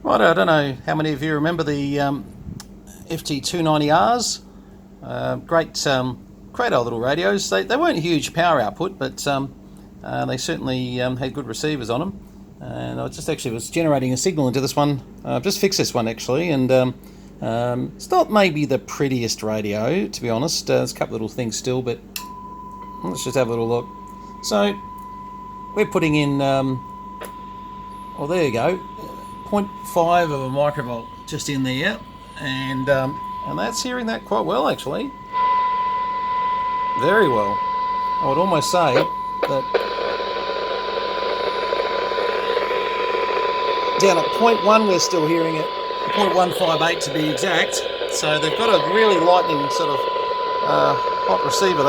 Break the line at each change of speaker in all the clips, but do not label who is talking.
Right, I don't know how many of you remember the FT290Rs. Great old little radios. They weren't huge power output, but they certainly had good receivers on them. And I just actually was generating a signal into this one. I've just fixed this one actually, and it's not maybe the prettiest radio, to be honest. There's a couple little things still, but let's just have a little look. So we're putting in, well, there you go, 0.5 of a microvolt just in there, and that's hearing that quite well actually. Very well. I would almost say that down at 0.1 we're still hearing it, 0.158 to be exact. So they've got a really lightning sort of hot receiver.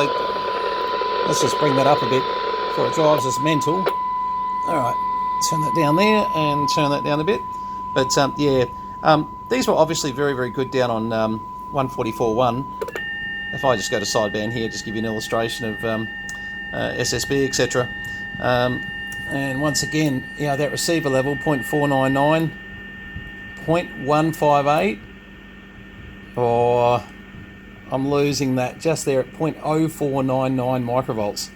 Let's just bring that up a bit before it drives us mental. Alright, turn that down there and turn that down a bit. But these were obviously very, very good down on 144.1. If I just go to sideband here, just give you an illustration of SSB, etc. And once again, that receiver level, 0.499, 0.158, or I'm losing that just there at 0.0499 microvolts.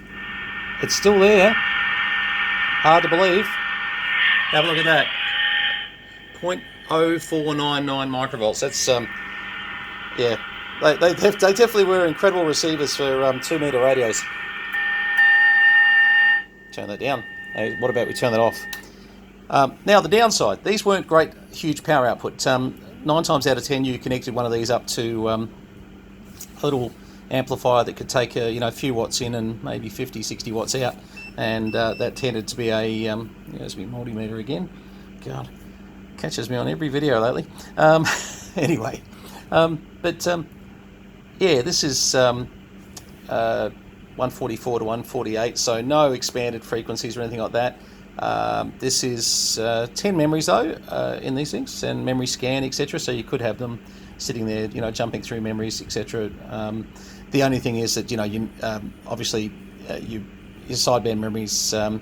It's still there. Hard to believe. Have a look at that. 0.0499 microvolts. That's They definitely were incredible receivers for 2 meter radios. Turn that down. Hey, what about we turn that off? Now the downside, these weren't great huge power output. 9 times out of 10 you connected one of these up to a little amplifier that could take a few watts in and maybe 50-60 watts out, and that tended to be a there's my multimeter again. God, catches me on every video lately. Anyway, this is 144 to 148, so no expanded frequencies or anything like that. This is 10 memories though in these things, and memory scan, etc. So you could have them sitting there, jumping through memories, etc. The only thing is that obviously your sideband memories are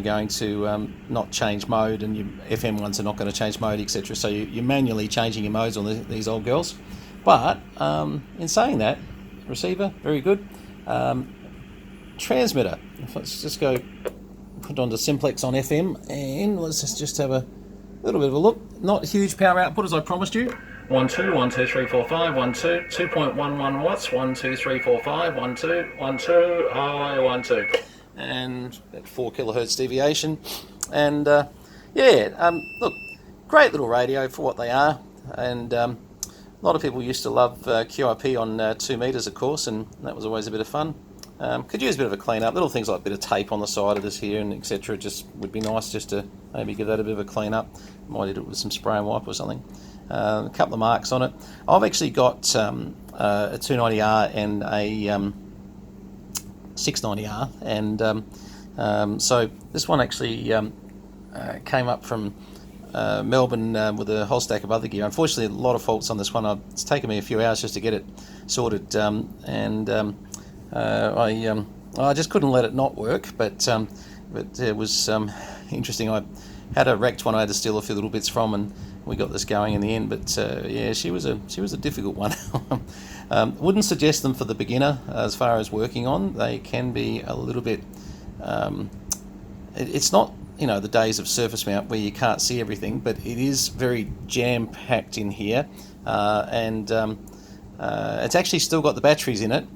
going to not change mode, and your FM ones are not going to change mode, etc. So you're manually changing your modes on these old girls. But in saying that, receiver, very good. Transmitter, let's just go put onto Simplex on FM, and let's just have a little bit of a look. Not huge power output as I promised you. 1 2 1 2 3 4 5 1 2 2.11 watts 1 2 3 4 5 1 2 1 2 high 1 2, and at 4 kilohertz deviation. And look, great little radio for what they are. And a lot of people used to love QRP on 2 meters, of course, and that was always a bit of fun. Could use a bit of a clean up, little things like a bit of tape on the side of this here and etc. Just would be nice just to maybe give that a bit of a clean up. Might do it with some spray and wipe or something. A couple of marks on it. I've actually got a 290R and a 690R, and so this one actually came up from Melbourne with a whole stack of other gear. Unfortunately, a lot of faults on this one. It's taken me a few hours just to get it sorted, I just couldn't let it not work. But it was interesting. I had a wrecked one I had to steal a few little bits from, and we got this going in the end. But she was a difficult one. Wouldn't suggest them for the beginner as far as working on. They can be a little bit. It's not the days of surface mount where you can't see everything, but it is very jam packed in here, and it's actually still got the batteries in it.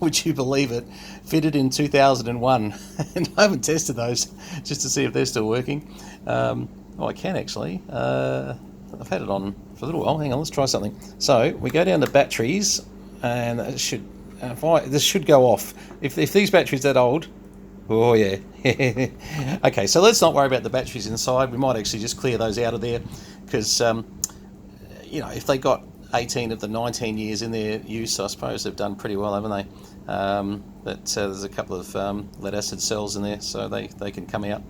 Would you believe it? Fitted in 2001, and I haven't tested those just to see if they're still working. I can actually. I've had it on for a little while. Hang on, let's try something. So we go down to batteries, and it should. This should go off. If these batteries that old. Oh yeah. Okay, so let's not worry about the batteries inside. We might actually just clear those out of there, because if they got 18 of the 19 years in their use, I suppose they've done pretty well, haven't they? But there's a couple of lead acid cells in there, so they can come out.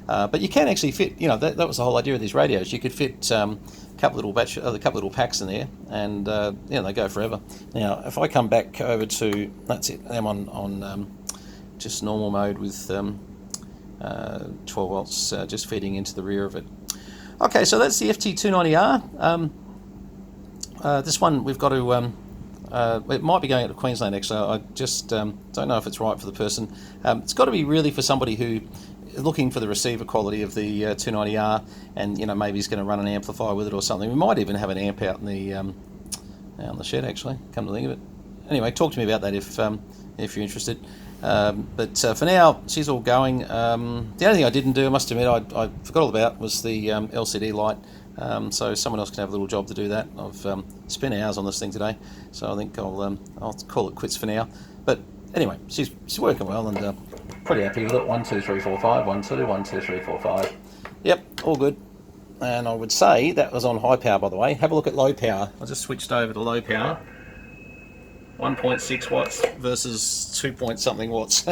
But you can actually fit. That was the whole idea of these radios. You could fit a couple little packs in there, and they go forever. Now, if I come back over to, that's it. I'm on just normal mode with 12 volts just feeding into the rear of it. Okay, so that's the FT290R. This one we've got to, it might be going up to Queensland actually. I just don't know if it's right for the person. It's got to be really for somebody who is looking for the receiver quality of the 290R, and maybe he's going to run an amplifier with it or something. We might even have an amp out in the shed actually, come to think of it. Anyway, talk to me about that if you're interested. But for now, she's all going. The only thing I didn't do, I must admit, I forgot all about, was the LCD light. So someone else can have a little job to do that. I've spent hours on this thing today, so I think I'll call it quits for now. But anyway, she's working well, and pretty happy with it. 1 2 3 4 5. 1 2 1 2 3 4 5. Yep, all good. And I would say that was on high power, by the way. Have a look at low power. I just switched over to low power. 1.6 watts versus 2 point something watts.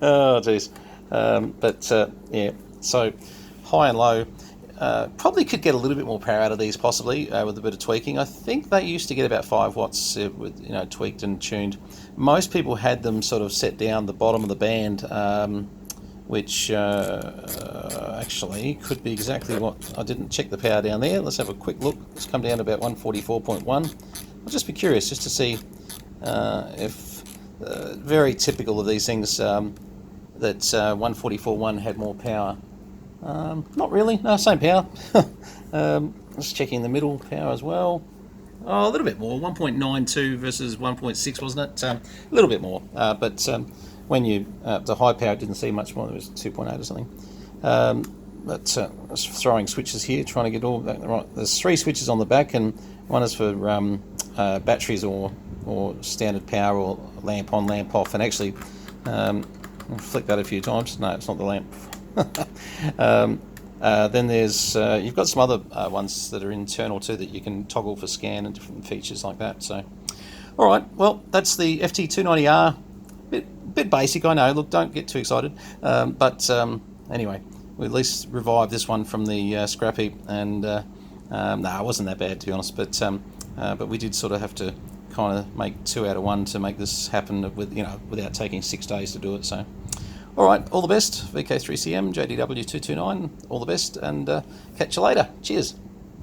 Oh geez. Yeah, so high and low. Probably could get a little bit more power out of these, possibly with a bit of tweaking. I think they used to get about 5 watts with tweaked and tuned. Most people had them sort of set down the bottom of the band, which actually could be exactly what I didn't check the power down there. Let's have a quick look. It's come down to about 144.1. I'll just be curious just to see if very typical of these things that 144.1 had more power. Not really, no, same power. Just checking the middle power as well. Oh, a little bit more, 1.92 versus 1.6, wasn't it? A little bit more, but when you, the high power didn't see much more, it was 2.8 or something. But just throwing switches here, trying to get all that right. There's 3 switches on the back, and one is for batteries or standard power or lamp on, lamp off. And actually, I'll flick that a few times. No, it's not the lamp. Then there's you've got some other ones that are internal too that you can toggle for scan and different features like that. So, all right, well, that's the FT290R. Bit basic, I know. Look, don't get too excited. But anyway, we at least revived this one from the scrap heap, and no, it wasn't that bad to be honest. But we did sort of have to kind of make 2 out of 1 to make this happen with without taking 6 days to do it. So. All right, all the best. VK3CM, JDW229, all the best, and catch you later. Cheers.